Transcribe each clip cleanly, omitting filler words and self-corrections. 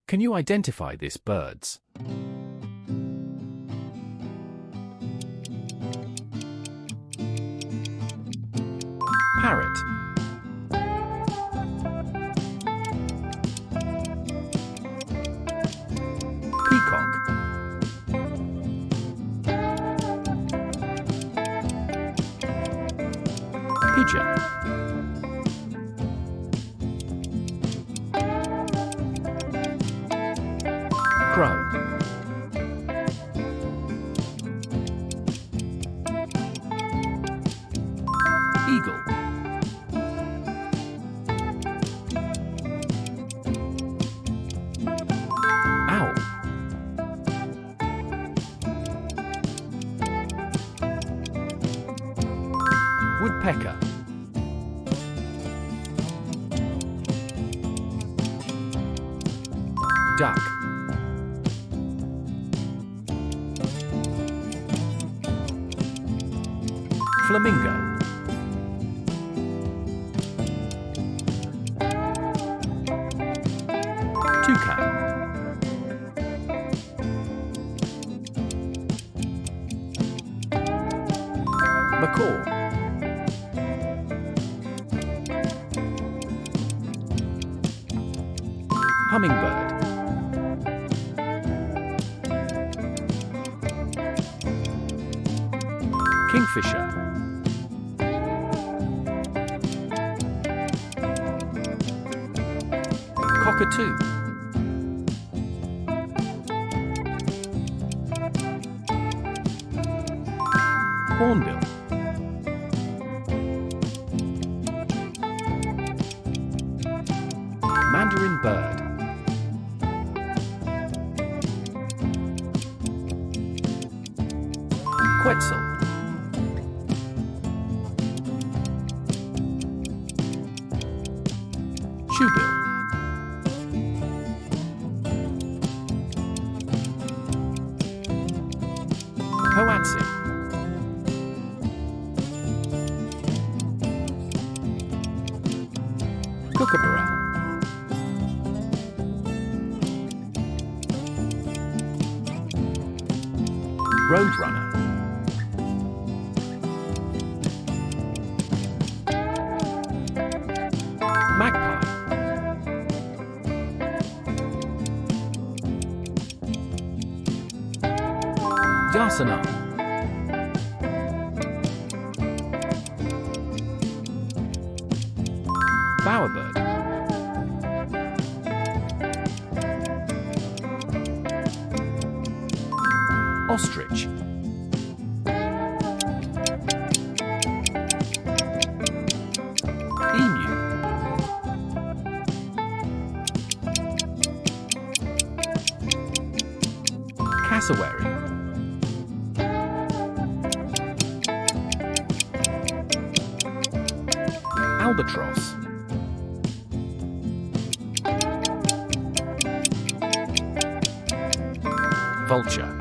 Can you identify this birds? Parrot. Peacock. Pigeon. Crow. Eagle. Owl. Woodpecker. Duck. Flamingo. Toucan. Macaw. Hummingbird. Kingfisher. Cockatoo. Hornbill. Mandarin bird. Quetzal. Shoebill. Hoatzin. Kookaburra. Roadrunner. Magpie. Yasana. Bowerbird. Ostrich. Emu. Cassowary. Albatross. Vulture.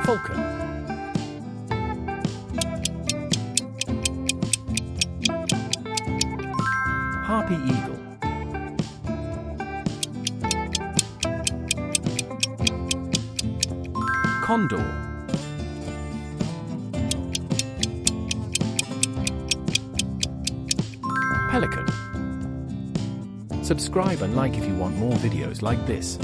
Falcon. Harpy eagle. Condor. Pelican. Subscribe and like if you want more videos like this.